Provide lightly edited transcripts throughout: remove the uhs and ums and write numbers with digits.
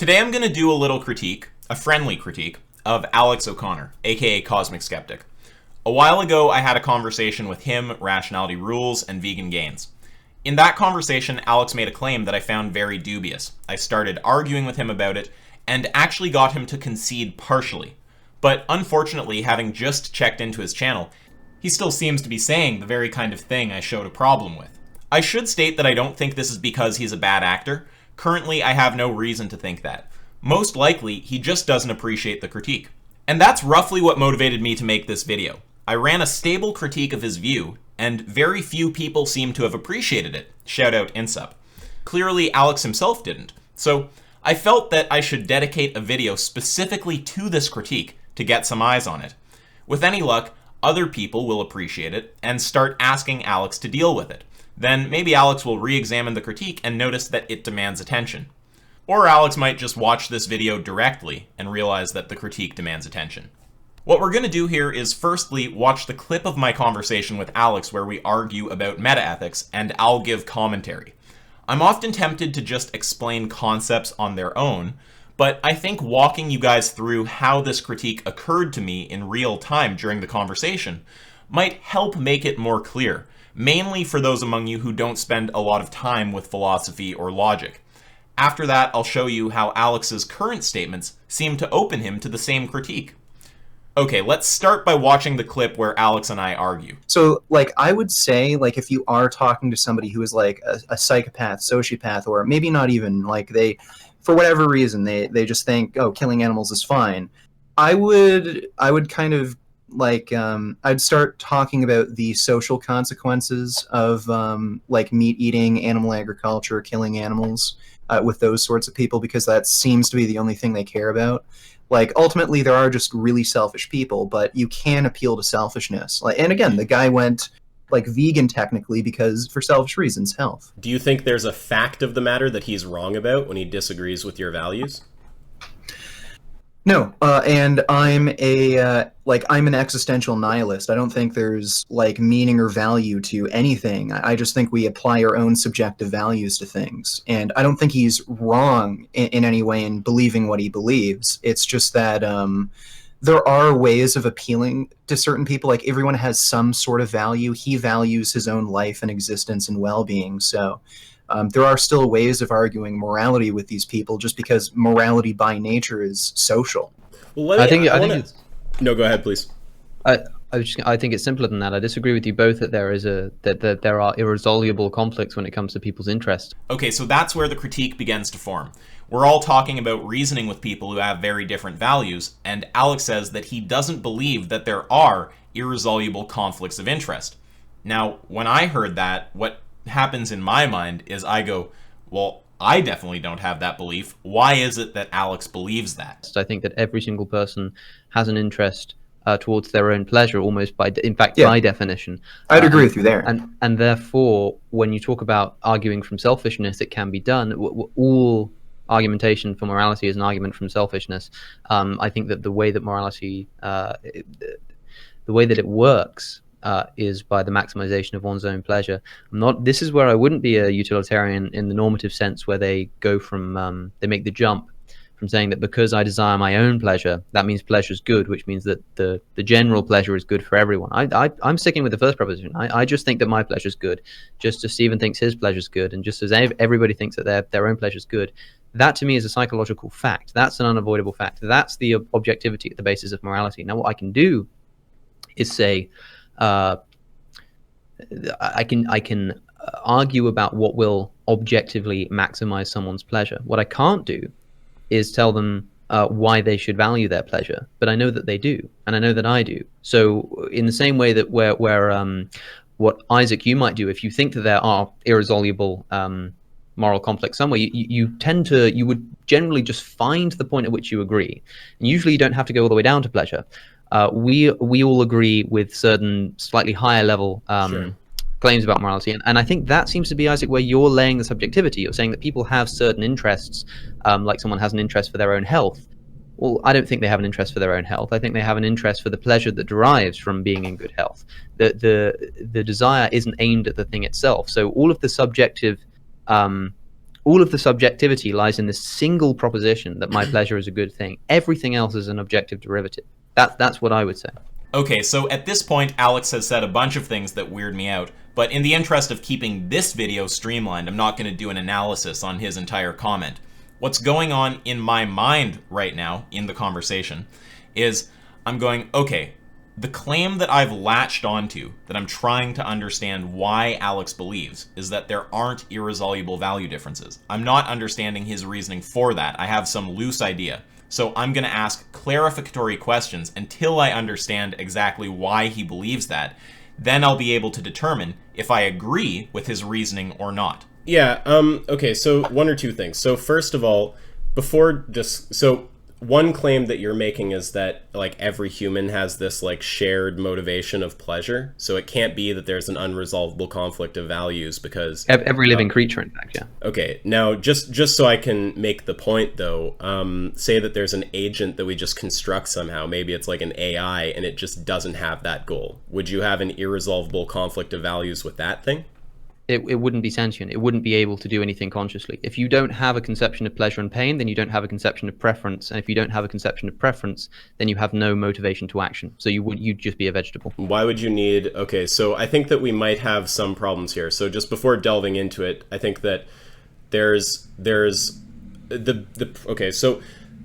Today I'm going to do a little critique, a friendly critique, of Alex O'Connor, aka Cosmic Skeptic. A while ago I had a conversation with him, Rationality Rules, and Vegan Gains. In that conversation, Alex made a claim that I found very dubious. I started arguing with him about it, and actually got him to concede partially. But unfortunately, having just checked into his channel, he still seems to be saying the very kind of thing I showed a problem with. I should state that I don't think this is because he's a bad actor. Currently, I have no reason to think that. Most likely, he just doesn't appreciate the critique. And that's roughly what motivated me to make this video. I ran a stable critique of his view, and very few people seem to have appreciated it. Shout out Insup. Clearly, Alex himself didn't. So, I felt that I should dedicate a video specifically to this critique to get some eyes on it. With any luck, other people will appreciate it and start asking Alex to deal with it. Then maybe Alex will re-examine the critique and notice that it demands attention. Or Alex might just watch this video directly and realize that the critique demands attention. What we're going to do here is firstly watch the clip of my conversation with Alex where we argue about metaethics, and I'll give commentary. I'm often tempted to just explain concepts on their own, but I think walking you guys through how this critique occurred to me in real time during the conversation might help make it more clear, mainly for those among you who don't spend a lot of time with philosophy or logic. After that, I'll show you how Alex's current statements seem to open him to the same critique. Okay, let's start by watching the clip where Alex and I argue. So, I would say, if you are talking to somebody who is, a psychopath, sociopath, or maybe not even, they, for whatever reason, they just think, oh, killing animals is fine, I would kind of, I'd start talking about the social consequences of, meat eating, animal agriculture, killing animals, with those sorts of people, because that seems to be the only thing they care about. Ultimately, there are just really selfish people, but you can appeal to selfishness. And again, the guy went, vegan technically because for selfish reasons, health. Do you think there's a fact of the matter that he's wrong about when he disagrees with your values? No, and I'm I'm an existential nihilist. I don't think there's meaning or value to anything. I just think we apply our own subjective values to things, and I don't think he's wrong in any way in believing what he believes. It's just that there are ways of appealing to certain people. Everyone has some sort of value. He values his own life and existence and well-being, so there are still ways of arguing morality with these people, just because morality by nature is social. Well, no, go ahead, please. I think it's simpler than that. I disagree with you both that there are irresolvable conflicts when it comes to people's interests. Okay, so that's where the critique begins to form. We're all talking about reasoning with people who have very different values, and Alex says that he doesn't believe that there are irresolvable conflicts of interest. Now, when I heard that, what happens in my mind is I go, well, I definitely don't have that belief. Why is it that Alex believes that? I think that every single person has an interest towards their own pleasure, almost by definition. I'd agree with you there. And therefore, when you talk about arguing from selfishness, it can be done. All argumentation for morality is an argument from selfishness. I think that the way that morality, the way that it works, is by the maximization of one's own pleasure. This is where I wouldn't be a utilitarian in the normative sense, where they go from, they make the jump from saying that because I desire my own pleasure, that means pleasure is good, which means that the general pleasure is good for everyone. I'm sticking with the first proposition. I just think that my pleasure is good, just as Stephen thinks his pleasure is good, and just as everybody thinks that their own pleasure is good. That to me is a psychological fact. That's an unavoidable fact. That's the objectivity at the basis of morality. Now, what I can do is say, I can argue about what will objectively maximize someone's pleasure. What I can't do is tell them why they should value their pleasure, but I know that they do, and I know that I do. So in the same way that where what Isaac you might do, if you think that there are irresolvable moral conflicts somewhere, you would generally just find the point at which you agree, and usually you don't have to go all the way down to pleasure. We all agree with certain slightly higher level claims about morality, and I think that seems to be, Isaac, where you're laying the subjectivity. You're saying that people have certain interests, like someone has an interest for their own health. Well, I don't think they have an interest for their own health. I think they have an interest for the pleasure that derives from being in good health. The desire isn't aimed at the thing itself. So all of the subjective All of the subjectivity lies in this single proposition that my pleasure is a good thing. Everything else is an objective derivative. That's what I would say. Okay, so at this point, Alex has said a bunch of things that weird me out, but in the interest of keeping this video streamlined, I'm not going to do an analysis on his entire comment. What's going on in my mind right now in the conversation is I'm going, okay, the claim that I've latched onto, that I'm trying to understand why Alex believes, is that there aren't irresolvable value differences. I'm not understanding his reasoning for that. I have some loose idea. So I'm going to ask clarificatory questions until I understand exactly why he believes that. Then I'll be able to determine if I agree with his reasoning or not. Yeah, okay, so one or two things. So first of all, so one claim that you're making is that like every human has this like shared motivation of pleasure. So it can't be that there's an unresolvable conflict of values because Every living creature, in fact, yeah. Okay, now just so I can make the point though, say that there's an agent that we just construct somehow. Maybe it's like an AI and it just doesn't have that goal. Would you have an irresolvable conflict of values with that thing? It wouldn't be sentient. It wouldn't be able to do anything consciously. If you don't have a conception of pleasure and pain, then you don't have a conception of preference. And if you don't have a conception of preference, then you have no motivation to action. So you'd just be a vegetable. Why would you need... Okay, so I think that we might have some problems here. So just before delving into it, I think that there's okay, so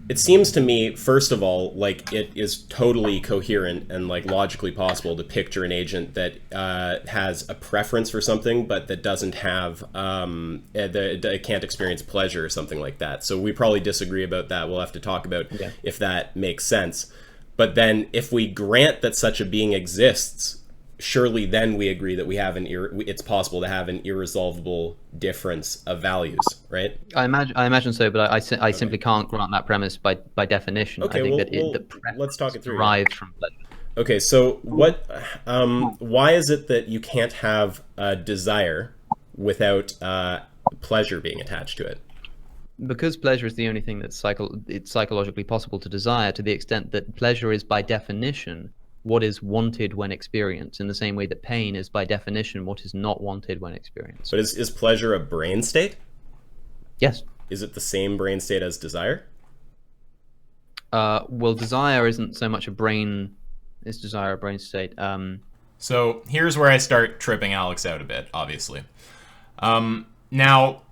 it seems to me, first of all, like it is totally coherent and like logically possible to picture an agent that has a preference for something, but that doesn't have, it can't experience pleasure or something like that. So we probably disagree about that. We'll have to talk about if that makes sense. But then if we grant that such a being exists, surely then we agree that we have it's possible to have an irresolvable difference of values, right? I imagine so, but I simply can't grant that premise by definition. Okay, I think the let's talk it through. Derived from pleasure. Okay, so why is it that you can't have a desire without pleasure being attached to it? Because pleasure is the only thing that's it's psychologically possible to desire, to the extent that pleasure is by definition what is wanted when experienced, in the same way that pain is by definition what is not wanted when experienced. But is pleasure a brain state? Yes. Is it the same brain state as desire? Well, desire isn't so much a brain... Is desire a brain state? So here's where I start tripping Alex out a bit, obviously. Now,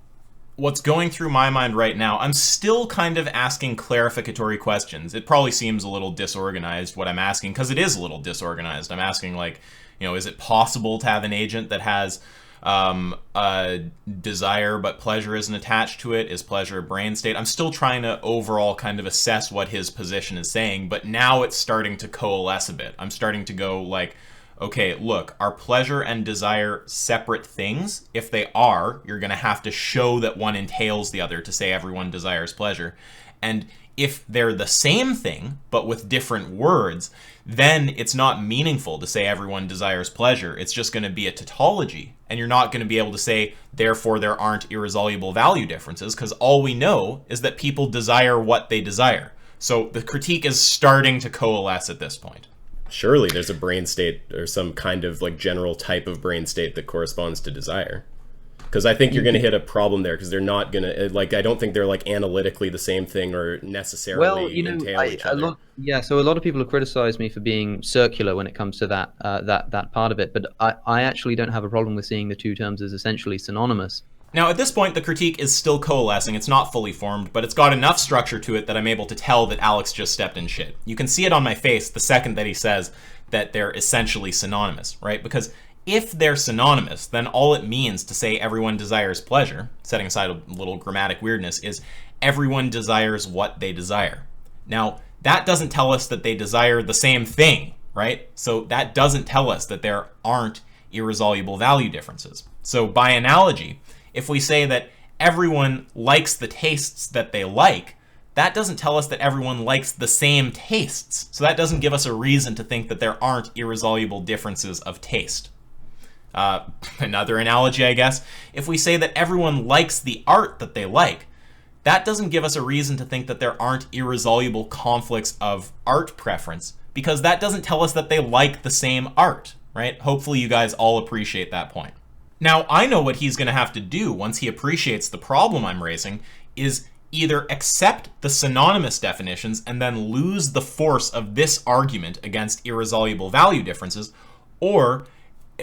what's going through my mind right now, I'm still kind of asking clarificatory questions. It probably seems a little disorganized what I'm asking, because it is a little disorganized. I'm asking, like, is it possible to have an agent that has a desire but pleasure isn't attached to it? Is pleasure a brain state? I'm still trying to overall kind of assess what his position is saying, but now it's starting to coalesce a bit. I'm starting to go like, okay, look, are pleasure and desire separate things? If they are, you're going to have to show that one entails the other to say everyone desires pleasure. And if they're the same thing, but with different words, then it's not meaningful to say everyone desires pleasure. It's just going to be a tautology. And you're not going to be able to say, therefore, there aren't irresolvable value differences, because all we know is that people desire what they desire. So the critique is starting to coalesce at this point. Surely there's a brain state or some kind of like general type of brain state that corresponds to desire. Because I think you're going to hit a problem there, because they're not going to, like, I don't think they're like analytically the same thing or necessarily entail each other. So a lot of people have criticized me for being circular when it comes to that part of it, but I actually don't have a problem with seeing the two terms as essentially synonymous. Now, at this point, the critique is still coalescing. It's not fully formed, but it's got enough structure to it that I'm able to tell that Alex just stepped in shit. You can see it on my face the second that he says that they're essentially synonymous, right? Because if they're synonymous, then all it means to say everyone desires pleasure, setting aside a little grammatic weirdness, is everyone desires what they desire. Now, that doesn't tell us that they desire the same thing, right? So that doesn't tell us that there aren't irresolvable value differences. So by analogy, if we say that everyone likes the tastes that they like, that doesn't tell us that everyone likes the same tastes. So that doesn't give us a reason to think that there aren't irresolvable differences of taste. Another analogy, I guess, if we say that everyone likes the art that they like, that doesn't give us a reason to think that there aren't irresolvable conflicts of art preference, because that doesn't tell us that they like the same art, right? Hopefully you guys all appreciate that point. Now, I know what he's going to have to do once he appreciates the problem I'm raising is either accept the synonymous definitions and then lose the force of this argument against irresolvable value differences, or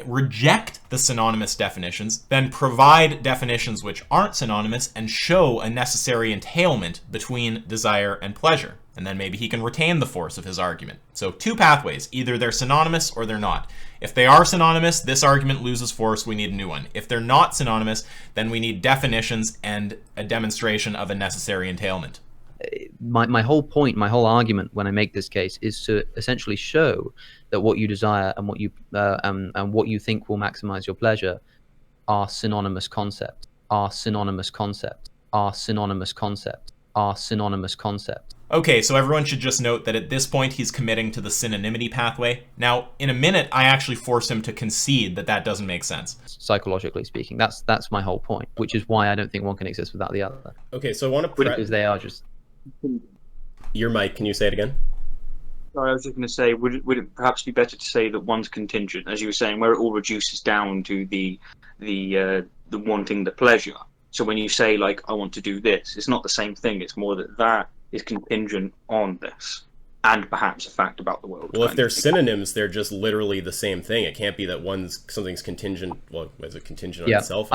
reject the synonymous definitions, then provide definitions which aren't synonymous and show a necessary entailment between desire and pleasure. And then maybe he can retain the force of his argument. So 2 pathways, either they're synonymous or they're not. If they are synonymous, this argument loses force, we need a new one. If they're not synonymous, then we need definitions and a demonstration of a necessary entailment. My whole point, my whole argument when I make this case is to essentially show that what you desire and what you think will maximize your pleasure are synonymous concepts, are synonymous concepts, are synonymous concepts, are synonymous concepts. Okay, so everyone should just note that at this point he's committing to the synonymity pathway. Now, in a minute, I actually force him to concede that that doesn't make sense. Psychologically speaking, that's my whole point, which is why I don't think one can exist without the other. Okay, so I want to... Because they are just... Your mic, can you say it again? Sorry, I was just going to say, would it perhaps be better to say that one's contingent, as you were saying, where it all reduces down to the wanting the pleasure. So when you say, like, I want to do this, it's not the same thing. It's more that is contingent on this, and perhaps a fact about the world. Well, if they're synonyms, they're just literally the same thing. It can't be that something's contingent. Well, is it contingent on itself?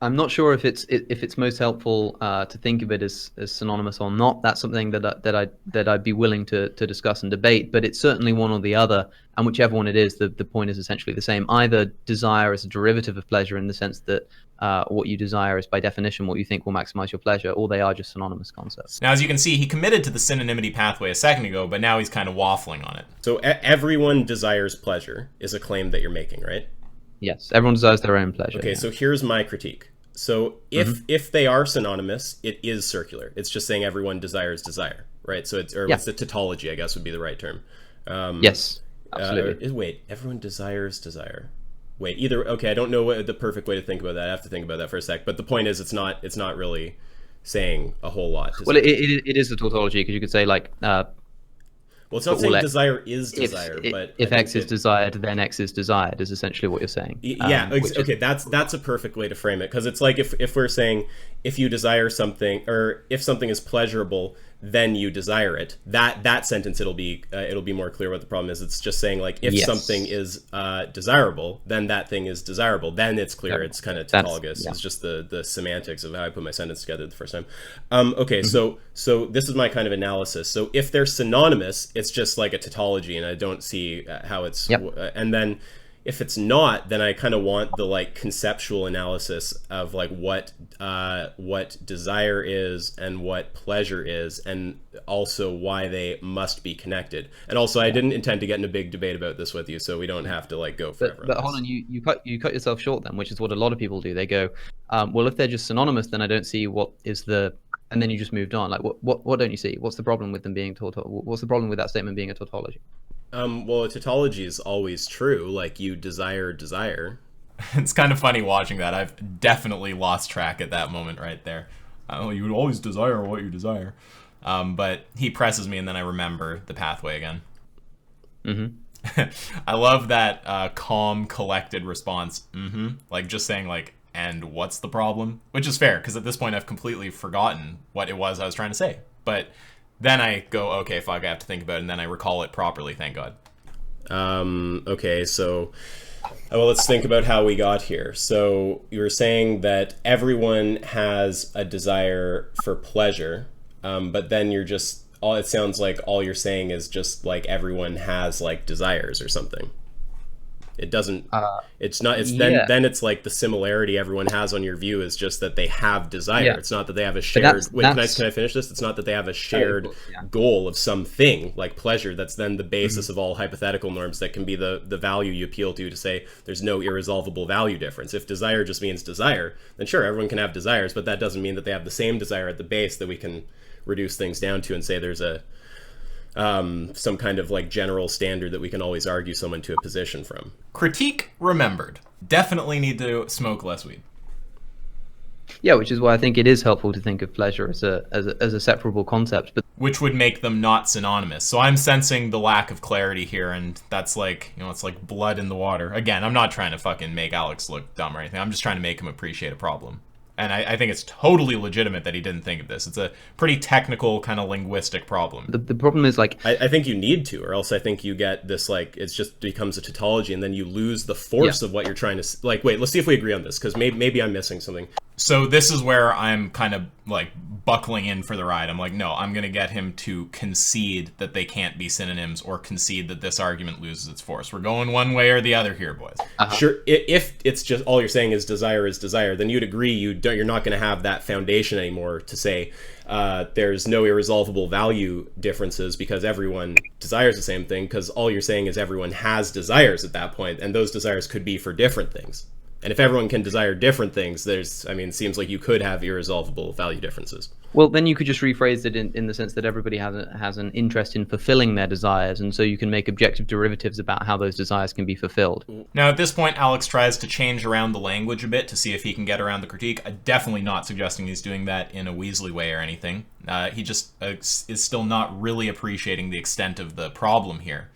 I'm not sure if it's most helpful to think of it as synonymous or not. That's something that I'd be willing to discuss and debate. But it's certainly one or the other, and whichever one it is, the point is essentially the same. Either desire is a derivative of pleasure in the sense that what you desire is by definition what you think will maximize your pleasure, or they are just synonymous concepts. Now, as you can see, he committed to the synonymity pathway a second ago, but now he's kind of waffling on it. So everyone desires pleasure is a claim that you're making, right? Yes, everyone desires their own pleasure. Okay, so here's my critique. So if they are synonymous, it is circular. It's just saying everyone desires desire, right? So it's the tautology, I guess, would be the right term. Yes, absolutely. Wait, everyone desires desire. Wait, okay, I don't know what the perfect way to think about that. I have to think about that for a sec. But the point is, it's not really saying a whole lot. Well, it is a tautology, because you could say, like... well, it's not saying desire is desire, but if X is desired, then X is desired, is essentially what you're saying. Yeah, okay, that's a perfect way to frame it, because it's like if we're saying if you desire something, or if something is pleasurable, then you desire it. That sentence, it'll be more clear what the problem is. It's just saying, like, if something is desirable, then that thing is desirable. Then it's clear. It's kind of tautologous. It's just the semantics of how I put my sentence together the first time. Okay, so this is my kind of analysis. So if they're synonymous, it's just like a tautology, and I don't see how it's. And then if it's not, then I kind of want the, like, conceptual analysis of, like, what desire is and what pleasure is, and also why they must be connected. And also, I didn't intend to get in a big debate about this with you, so we don't have to, like, go forever. But hold on, you cut yourself short then, which is what a lot of people do. They go, well, if they're just synonymous, then I don't see what is the... And then you just moved on. Like, what don't you see? What's the problem with them being what's the problem with that statement being a tautology? Well, a tautology is always true. Like, you desire. It's kind of funny watching that. I've definitely lost track at that moment right there. You would always desire what you desire. But he presses me, and then I remember the pathway again. I love that calm, collected response. Like, just saying, like, and what's the problem? Which is fair, because at this point I've completely forgotten what it was I was trying to say. But then I go, okay, fuck, I have to think about it, and then I recall it properly, thank God. Okay, so... Well, let's think about how we got here. So you were saying that everyone has a desire for pleasure, but then it sounds like all you're saying is just, like, everyone has, like, desires or something. It doesn't, then it's like the similarity everyone has on your view is just that they have desire. Yeah. It's not that they have a shared, can I finish this? It's not that they have a shared goal of something like pleasure. That's then the basis of all hypothetical norms that can be the value you appeal to say there's no irresolvable value difference. If desire just means desire, then sure, everyone can have desires, but that doesn't mean that they have the same desire at the base that we can reduce things down to and say there's some kind of, like, general standard that we can always argue someone to a position from. Critique remembered. Definitely need to smoke less weed. Yeah, which is why I think it is helpful to think of pleasure as a separable concept. But which would make them not synonymous. So I'm sensing the lack of clarity here, and that's like, it's like blood in the water. Again, I'm not trying to fucking make Alex look dumb or anything. I'm just trying to make him appreciate a problem. And I think it's totally legitimate that he didn't think of this. It's a pretty technical kind of linguistic problem. The problem is, like, I think you need to, or else I think you get this, like, it just becomes a tautology, and then you lose the force of what you're trying to, like, wait, let's see if we agree on this, because maybe I'm missing something. So this is where I'm kind of like buckling in for the ride. I'm like, no, I'm going to get him to concede that they can't be synonyms, or concede that this argument loses its force. We're going one way or the other here, boys. Sure, if it's just all you're saying is desire, then you'd agree you're not going to have that foundation anymore to say there's no irresolvable value differences because everyone desires the same thing, because all you're saying is everyone has desires at that point, and those desires could be for different things. And if everyone can desire different things, it seems like you could have irresolvable value differences. Well, then you could just rephrase it in the sense that everybody has an interest in fulfilling their desires, and so you can make objective derivatives about how those desires can be fulfilled. Now, at this point, Alex tries to change around the language a bit to see if he can get around the critique. I'm definitely not suggesting he's doing that in a Weasley way or anything. He just is still not really appreciating the extent of the problem here.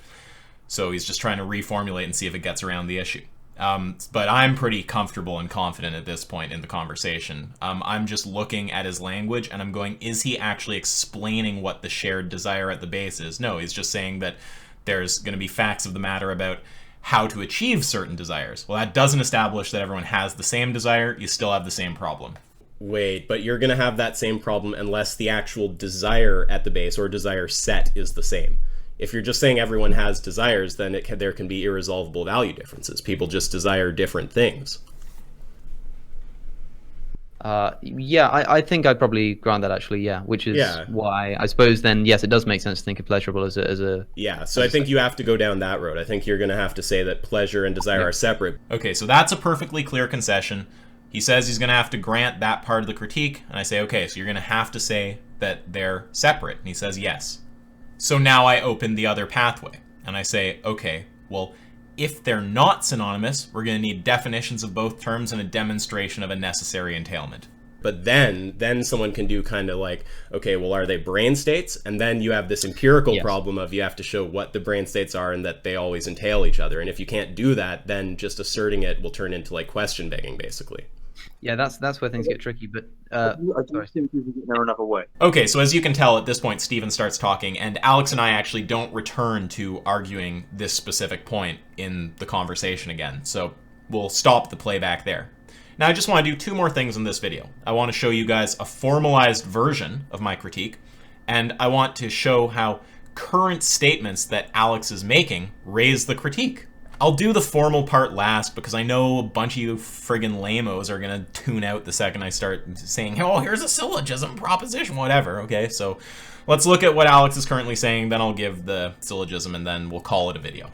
So he's just trying to reformulate and see if it gets around the issue. But I'm pretty comfortable and confident at this point in the conversation. I'm just looking at his language and I'm going, is he actually explaining what the shared desire at the base is? No, he's just saying that there's going to be facts of the matter about how to achieve certain desires. Well, that doesn't establish that everyone has the same desire. You still have the same problem. Wait, but you're going to have that same problem unless the actual desire at the base or desire set is the same. If you're just saying everyone has desires, then there can be irresolvable value differences. People just desire different things. Yeah, I think I'd probably grant that, actually, yeah. Which is why, I suppose, then, yes, it does make sense to think of pleasurable as a... Yeah, so I think you have to go down that road. I think you're going to have to say that pleasure and desire are separate. Okay, so that's a perfectly clear concession. He says he's going to have to grant that part of the critique, and I say, okay, so you're going to have to say that they're separate. And he says yes. So now I open the other pathway, and I say, okay, well, if they're not synonymous, we're going to need definitions of both terms and a demonstration of a necessary entailment. But then someone can do kind of like, okay, well, are they brain states? And then you have this empirical problem of you have to show what the brain states are and that they always entail each other. And if you can't do that, then just asserting it will turn into like question begging, basically. Yeah, that's where things get tricky, but... I don't think we can get another way. Okay, so as you can tell, at this point, Stephen starts talking, and Alex and I actually don't return to arguing this specific point in the conversation again, so we'll stop the playback there. Now, I just want to do two more things in this video. I want to show you guys a formalized version of my critique, and I want to show how current statements that Alex is making raise the critique. I'll do the formal part last because I know a bunch of you friggin' lamos are gonna tune out the second I start saying, oh, here's a syllogism, proposition, whatever. Okay, so let's look at what Alex is currently saying, then I'll give the syllogism, and then we'll call it a video.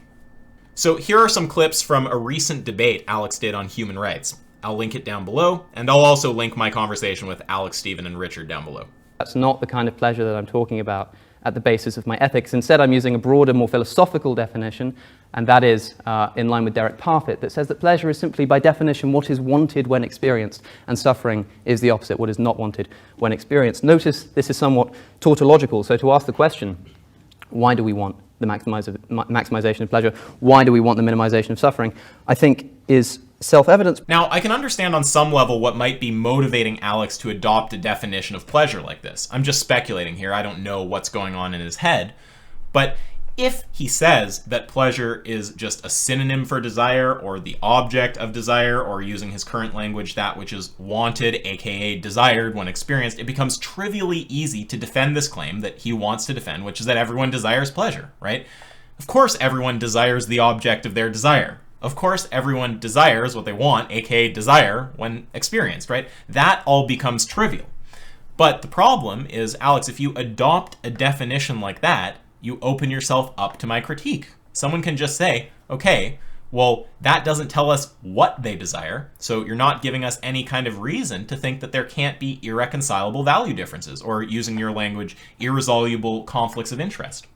So here are some clips from a recent debate Alex did on human rights. I'll link it down below, and I'll also link my conversation with Alex, Stephen, and Richard down below. That's not the kind of pleasure that I'm talking about at the basis of my ethics. Instead, I'm using a broader, more philosophical definition, and that is in line with Derek Parfit, that says that pleasure is simply, by definition, what is wanted when experienced, and suffering is the opposite, what is not wanted when experienced. Notice this is somewhat tautological, so to ask the question, why do we want the maximization of pleasure? Why do we want the minimization of suffering? I think is self-evident. Now, I can understand on some level what might be motivating Alex to adopt a definition of pleasure like this. I'm just speculating here. I don't know what's going on in his head. But if he says that pleasure is just a synonym for desire, or the object of desire, or using his current language, that which is wanted, aka desired when experienced, it becomes trivially easy to defend this claim that he wants to defend, which is that everyone desires pleasure, right? Of course everyone desires the object of their desire. Of course, everyone desires what they want, aka desire, when experienced, right? That all becomes trivial. But the problem is, Alex, if you adopt a definition like that, you open yourself up to my critique. Someone can just say, okay, well, that doesn't tell us what they desire, so you're not giving us any kind of reason to think that there can't be irreconcilable value differences, or using your language, irresolvable conflicts of interest.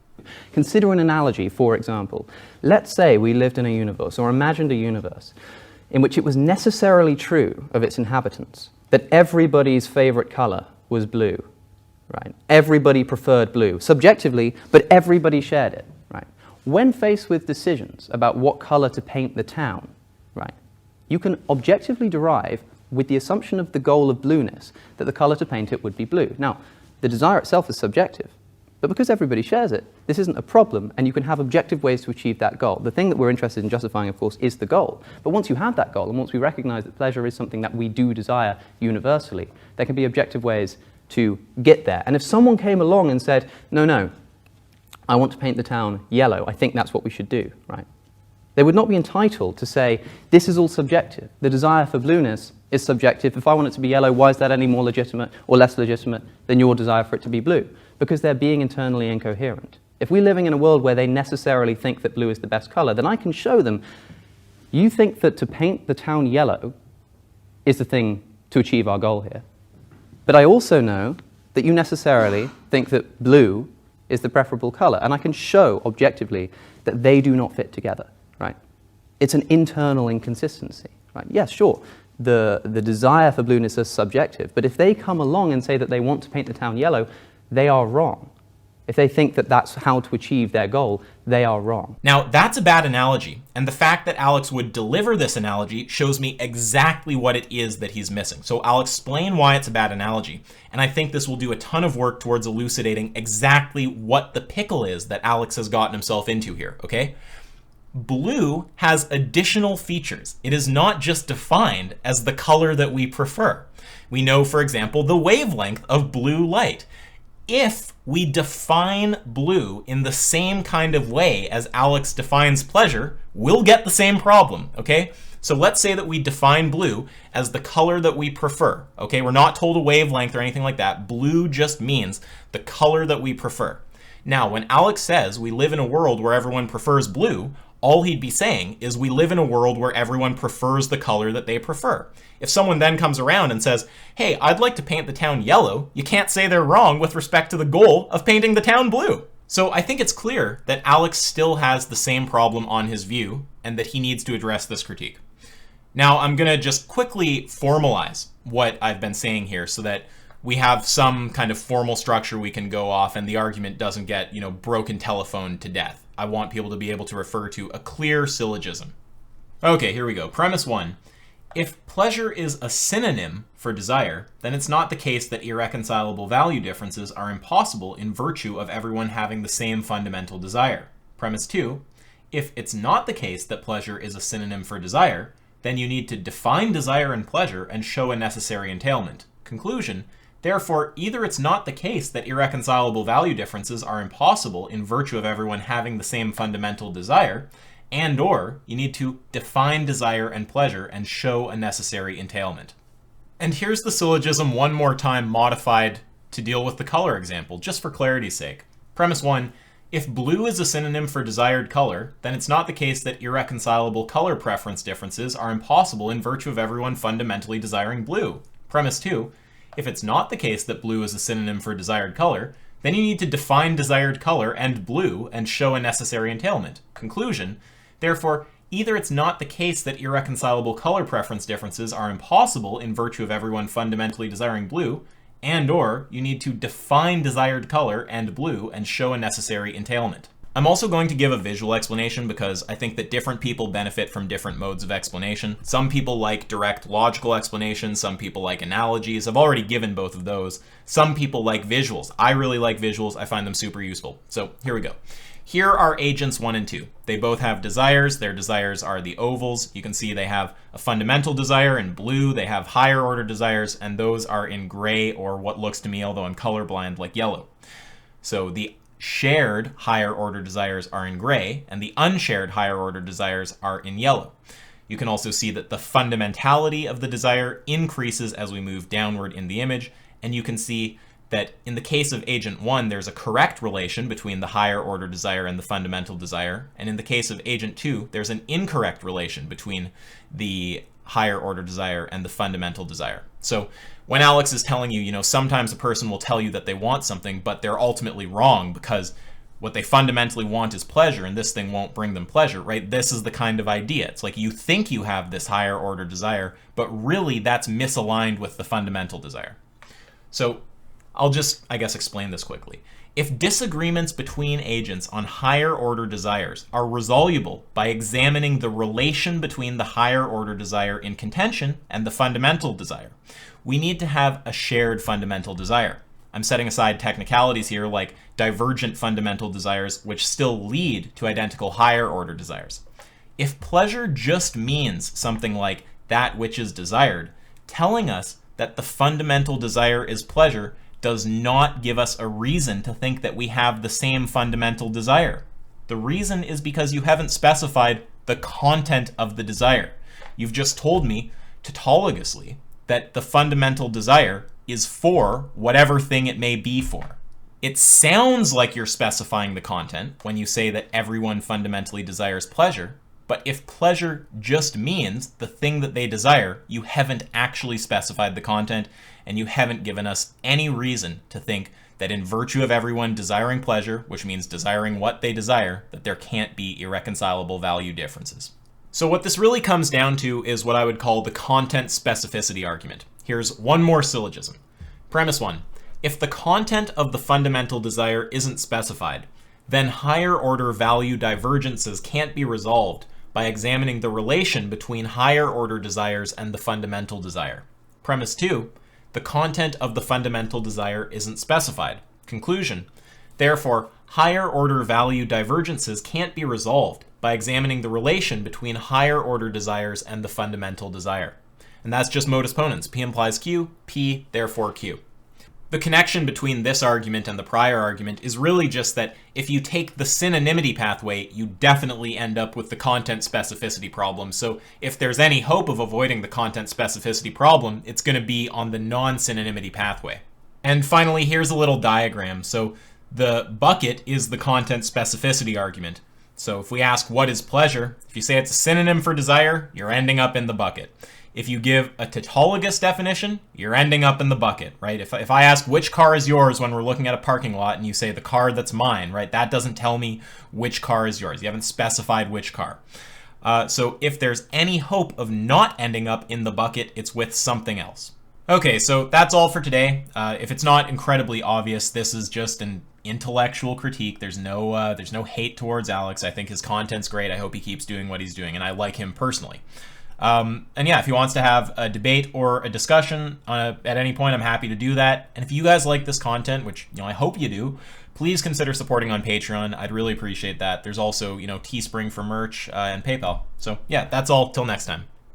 Consider an analogy, for example. Let's say we lived in a universe, or imagined a universe, in which it was necessarily true of its inhabitants that everybody's favorite color was blue, right? Everybody preferred blue, subjectively, but everybody shared it, right? When faced with decisions about what color to paint the town, right, you can objectively derive, with the assumption of the goal of blueness, that the color to paint it would be blue. Now, the desire itself is subjective, but because everybody shares it, this isn't a problem, and you can have objective ways to achieve that goal. The thing that we're interested in justifying, of course, is the goal. But once you have that goal, and once we recognize that pleasure is something that we do desire universally, there can be objective ways to get there. And if someone came along and said, no, I want to paint the town yellow, I think that's what we should do, right? They would not be entitled to say, this is all subjective. The desire for blueness is subjective. If I want it to be yellow, why is that any more legitimate or less legitimate than your desire for it to be blue? Because they're being internally incoherent. If we're living in a world where they necessarily think that blue is the best color, then I can show them, you think that to paint the town yellow is the thing to achieve our goal here. But I also know that you necessarily think that blue is the preferable color. And I can show objectively that they do not fit together, right? It's an internal inconsistency, right? Yes, sure, the desire for blueness is subjective, but if they come along and say that they want to paint the town yellow, they are wrong. If they think that that's how to achieve their goal, they are wrong. Now, that's a bad analogy, and the fact that Alex would deliver this analogy shows me exactly what it is that he's missing. So I'll explain why it's a bad analogy, and I think this will do a ton of work towards elucidating exactly what the pickle is that Alex has gotten himself into here, okay? Blue has additional features. It is not just defined as the color that we prefer. We know, for example, the wavelength of blue light. If we define blue in the same kind of way as Alex defines pleasure, we'll get the same problem, okay? So let's say that we define blue as the color that we prefer, okay? We're not told a wavelength or anything like that. Blue just means the color that we prefer. Now, when Alex says we live in a world where everyone prefers blue, all he'd be saying is we live in a world where everyone prefers the color that they prefer. If someone then comes around and says, hey, I'd like to paint the town yellow, you can't say they're wrong with respect to the goal of painting the town blue. So I think it's clear that Alex still has the same problem on his view and that he needs to address this critique. Now, I'm going to just quickly formalize what I've been saying here so that we have some kind of formal structure we can go off and the argument doesn't get, broken telephone to death. I want people to be able to refer to a clear syllogism. Okay, here we go. Premise 1. If pleasure is a synonym for desire, then it's not the case that irreconcilable value differences are impossible in virtue of everyone having the same fundamental desire. Premise 2. If it's not the case that pleasure is a synonym for desire, then you need to define desire and pleasure and show a necessary entailment. Conclusion. Therefore, either it's not the case that irreconcilable value differences are impossible in virtue of everyone having the same fundamental desire, and/or you need to define desire and pleasure and show a necessary entailment. And here's the syllogism one more time modified to deal with the color example, just for clarity's sake. Premise 1, if blue is a synonym for desired color, then it's not the case that irreconcilable color preference differences are impossible in virtue of everyone fundamentally desiring blue. Premise 2, if it's not the case that blue is a synonym for desired color, then you need to define desired color and blue and show a necessary entailment. Conclusion, therefore, either it's not the case that irreconcilable color preference differences are impossible in virtue of everyone fundamentally desiring blue, and/or you need to define desired color and blue and show a necessary entailment. I'm also going to give a visual explanation because I think that different people benefit from different modes of explanation. Some people like direct logical explanations, some people like analogies. I've already given both of those. Some people like visuals. I really like visuals. I find them super useful. So here we go. Here are agents 1 and 2. They both have desires. Their desires are the ovals. You can see they have a fundamental desire in blue. They have higher order desires, and those are in gray, or what looks to me, although I'm colorblind, like yellow. So the shared higher order desires are in gray, and the unshared higher order desires are in yellow. You can also see that the fundamentality of the desire increases as we move downward in the image, and you can see that in the case of agent 1, there's a correct relation between the higher order desire and the fundamental desire, and in the case of agent 2, there's an incorrect relation between the higher order desire and the fundamental desire. So when Alex is telling you, sometimes a person will tell you that they want something, but they're ultimately wrong because what they fundamentally want is pleasure, and this thing won't bring them pleasure, right? This is the kind of idea. It's like you think you have this higher order desire, but really that's misaligned with the fundamental desire. So I'll just, I guess, explain this quickly. If disagreements between agents on higher order desires are resolvable by examining the relation between the higher order desire in contention and the fundamental desire, we need to have a shared fundamental desire. I'm setting aside technicalities here like divergent fundamental desires, which still lead to identical higher order desires. If pleasure just means something like that which is desired, telling us that the fundamental desire is pleasure does not give us a reason to think that we have the same fundamental desire. The reason is because you haven't specified the content of the desire. You've just told me tautologously that the fundamental desire is for whatever thing it may be for. It sounds like you're specifying the content when you say that everyone fundamentally desires pleasure, but if pleasure just means the thing that they desire, you haven't actually specified the content, and you haven't given us any reason to think that in virtue of everyone desiring pleasure, which means desiring what they desire, that there can't be irreconcilable value differences. So what this really comes down to is what I would call the content-specificity argument. Here's one more syllogism. Premise 1. If the content of the fundamental desire isn't specified, then higher order value divergences can't be resolved by examining the relation between higher order desires and the fundamental desire. Premise 2. The content of the fundamental desire isn't specified. Conclusion. Therefore, higher order value divergences can't be resolved by examining the relation between higher order desires and the fundamental desire. And that's just modus ponens. P implies Q, P, therefore Q. The connection between this argument and the prior argument is really just that if you take the synonymity pathway, you definitely end up with the content specificity problem. So if there's any hope of avoiding the content specificity problem, it's going to be on the non-synonymity pathway. And finally, here's a little diagram. So the bucket is the content specificity argument. So if we ask what is pleasure, if you say it's a synonym for desire, you're ending up in the bucket. If you give a tautologous definition, you're ending up in the bucket, right? If I ask which car is yours when we're looking at a parking lot and you say the car that's mine, right? That doesn't tell me which car is yours. You haven't specified which car. So if there's any hope of not ending up in the bucket, it's with something else. Okay, so that's all for today. If it's not incredibly obvious, this is just an intellectual critique. There's no hate towards Alex. I think his content's great. I hope he keeps doing what he's doing, and I like him personally. And yeah, if he wants to have a debate or a discussion at any point, I'm happy to do that. And if you guys like this content, which I hope you do, please consider supporting on Patreon. I'd really appreciate that. There's also Teespring for merch and PayPal. So yeah, that's all. Till next time.